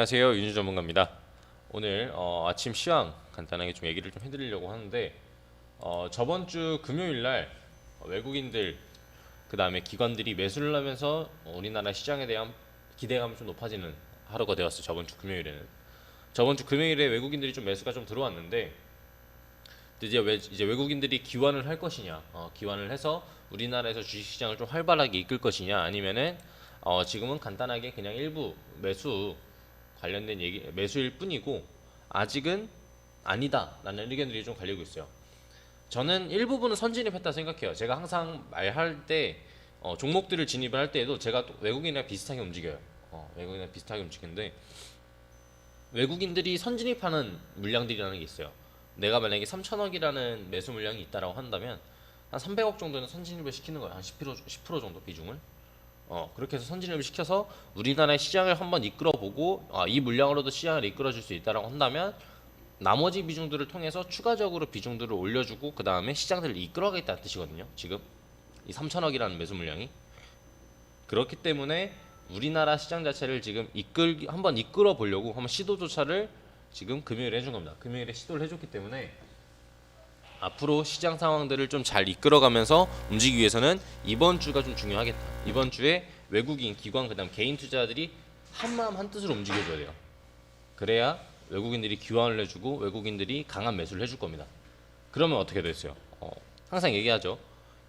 안녕하세요, 윤주 전문가입니다. 오늘 아침 시황 간단하게 좀 얘기를 좀 해드리려고 하는데, 저번 주 금요일 날 외국인들 그 다음에 기관들이 매수를 하면서 우리나라 시장에 대한 기대감이 좀 높아지는 하루가 되었어요. 저번 주 금요일에는. 저번 주 금요일에 외국인들이 좀 매수가 좀 들어왔는데, 이제 외국인들이 기관을 할 것이냐, 기관을 해서 우리나라에서 주식시장을 좀 활발하게 이끌 것이냐, 아니면은 지금은 간단하게 그냥 일부 매수 관련된 얘기 매수일 뿐이고 아직은 아니다라는 의견들이 좀 갈리고 있어요. 저는 일부분은 선진입했다 생각해요. 제가 항상 말할 때 종목들을 진입을 할 때에도 제가 또 외국인이랑 비슷하게 움직여요. 외국인이랑 비슷하게 움직이는데 외국인들이 선진입하는 물량들이라는 게 있어요. 내가 만약에 3천억이라는 매수 물량이 있다라고 한다면 한 300억 정도는 선진입을 시키는 거예요. 한 10% 정도 비중을. 그렇게 해서 선진입을 시켜서 우리나라의 시장을 한번 이끌어보고 이 물량으로도 시장을 이끌어줄 수 있다라고 한다면 나머지 비중들을 통해서 추가적으로 비중들을 올려주고 그 다음에 시장들을 이끌어가겠다는 뜻이거든요. 지금 이 3천억이라는 매수 물량이 그렇기 때문에 우리나라 시장 자체를 지금 한번 이끌어 보려고 한번 시도조차를 지금 금요일에 해준 겁니다. 금요일에 시도를 해줬기 때문에 앞으로 시장 상황들을 좀 잘 이끌어가면서 움직이기 위해서는 이번 주가 좀 중요하겠다. 이번 주에 외국인, 기관, 그다음 개인 투자자들이 한마음 한뜻으로 움직여줘야 돼요. 그래야 외국인들이 기관을 해주고 외국인들이 강한 매수를 해줄 겁니다. 그러면 어떻게 됐어요? 항상 얘기하죠.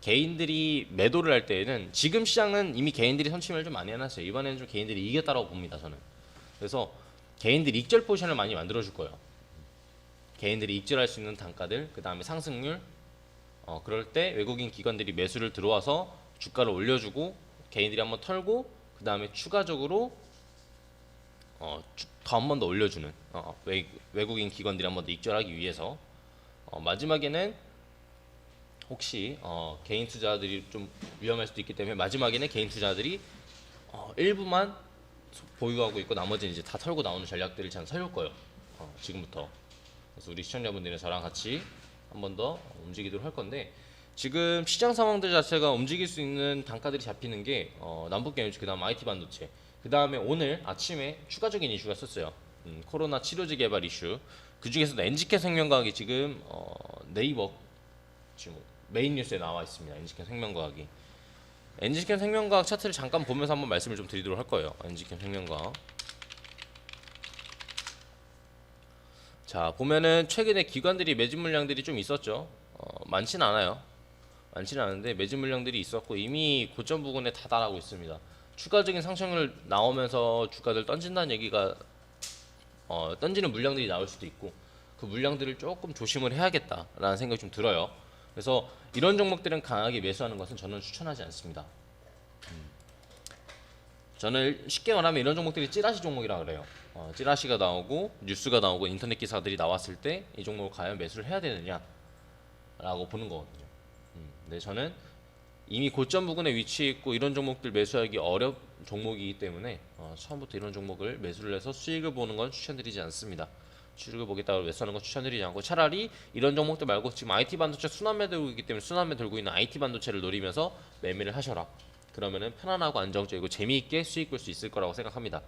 개인들이 매도를 할 때에는 지금 시장은 이미 개인들이 선침을 좀 많이 해놨어요. 이번에는 좀 개인들이 이겼다고 봅니다. 저는. 그래서 개인들이 익절 포지션을 많이 만들어줄 거예요. 개인들이 익절할 수 있는 단가들, 그 다음에 상승률, 그럴 때 외국인 기관들이 매수를 들어와서 주가를 올려주고 개인들이 한번 털고 그 다음에 추가적으로 더 한 번 더 올려주는 외국인 기관들이 한 번 더 익절하기 위해서 마지막에는 혹시 개인 투자들이 좀 위험할 수도 있기 때문에 마지막에는 개인 투자들이 일부만 보유하고 있고 나머지는 이제 다 털고 나오는 전략들을 저는 세울 거예요. 지금부터. 그래서 우리 시청자분들이랑 저랑 같이 한 번 더 움직이도록 할 건데 지금 시장 상황들 자체가 움직일 수 있는 단가들이 잡히는 게 남북경유지 그다음 IT 반도체 그 다음에 오늘 아침에 추가적인 이슈가 있었어요. 코로나 치료제 개발 이슈 그 중에서도 NGK 생명과학이 지금 네이버 지금 메인 뉴스에 나와 있습니다. NGK 생명과학이 NGK 생명과학 차트를 잠깐 보면서 한번 말씀을 좀 드리도록 할 거예요. NGK 생명과학 자 보면은 최근에 기관들이 매집 물량들이 좀 있었죠. 많지는 않아요. 많지는 않은데 매집 물량들이 있었고 이미 고점 부근에 다다라고 있습니다. 추가적인 상승을 나오면서 주가들 던진다는 얘기가 던지는 물량들이 나올 수도 있고 그 물량들을 조금 조심을 해야겠다라는 생각이 좀 들어요. 그래서 이런 종목들은 강하게 매수하는 것은 저는 추천하지 않습니다. 저는 쉽게 말하면 이런 종목들이 찌라시 종목이라 그래요. 찌라시가 나오고 뉴스가 나오고 인터넷 기사들이 나왔을 때 이 종목을 과연 매수를 해야 되느냐라고 보는 거거든요. 근데 저는 이미 고점 부근에 위치해 있고 이런 종목들 매수하기 어려운 종목이기 때문에 처음부터 이런 종목을 매수를 해서 수익을 보는 건 추천드리지 않습니다. 수익을 보겠다고 매수하는 건 추천드리지 않고 차라리 이런 종목들 말고 지금 IT 반도체 순환매 들고 있기 때문에 순환매 들고 있는 IT 반도체를 노리면서 매매를 하셔라. 그러면은 편안하고 안정적이고 재미있게 수익 볼 수 있을 거라고 생각합니다.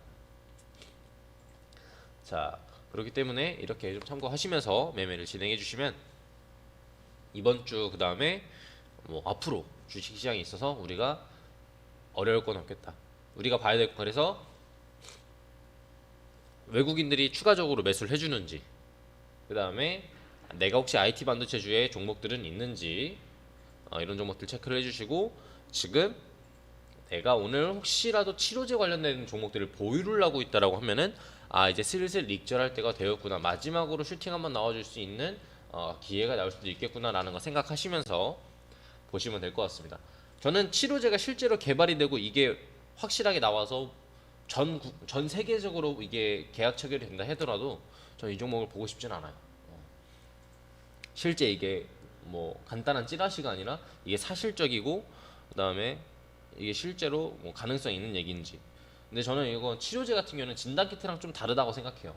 자, 그렇기 때문에 이렇게 좀 참고하시면서 매매를 진행해 주시면 이번 주 그 다음에 뭐 앞으로 주식시장에 있어서 우리가 어려울 건 없겠다. 우리가 봐야 될 거 그래서 외국인들이 추가적으로 매수를 해주는지 그 다음에 내가 혹시 IT 반도체주의 종목들은 있는지 이런 종목들 체크를 해주시고 지금 내가 오늘 혹시라도 치료제 관련된 종목들을 보유를 하고 있다라고 하면은 이제 슬슬 익절할 때가 되었구나 마지막으로 슈팅 한번 나와줄 수 있는 기회가 나올 수도 있겠구나라는 거 생각하시면서 보시면 될 것 같습니다. 저는 치료제가 실제로 개발이 되고 이게 확실하게 나와서 전 세계적으로 이게 계약 체결이 된다 하더라도 저는 이 종목을 보고 싶진 않아요. 실제 이게 뭐 간단한 찌라시가 아니라 이게 사실적이고 그 다음에 이게 실제로 뭐 가능성이 있는 얘기인지. 근데 저는 이거 치료제 같은 경우는 진단키트랑 좀 다르다고 생각해요.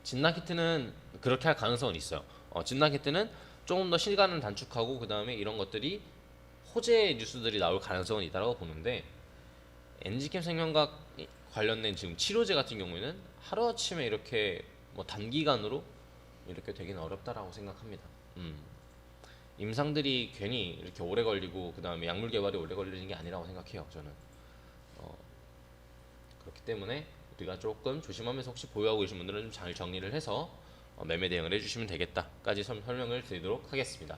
진단키트는 그렇게 할 가능성은 있어요. 진단키트는 조금 더 시간을 단축하고 그 다음에 이런 것들이 호재 뉴스들이 나올 가능성은 있다고 보는데 엔지캠 생명과학 관련된 지금 치료제 같은 경우에는 하루아침에 이렇게 뭐 단기간으로 이렇게 되기는 어렵다라고 생각합니다. 임상들이 괜히 이렇게 오래 걸리고 그 다음에 약물 개발이 오래 걸리는 게 아니라고 생각해요. 저는 그렇기 때문에 우리가 조금 조심하면서 혹시 보유하고 계신 분들은 좀 잘 정리를 해서 매매 대응을 해주시면 되겠다까지 설명을 드리도록 하겠습니다.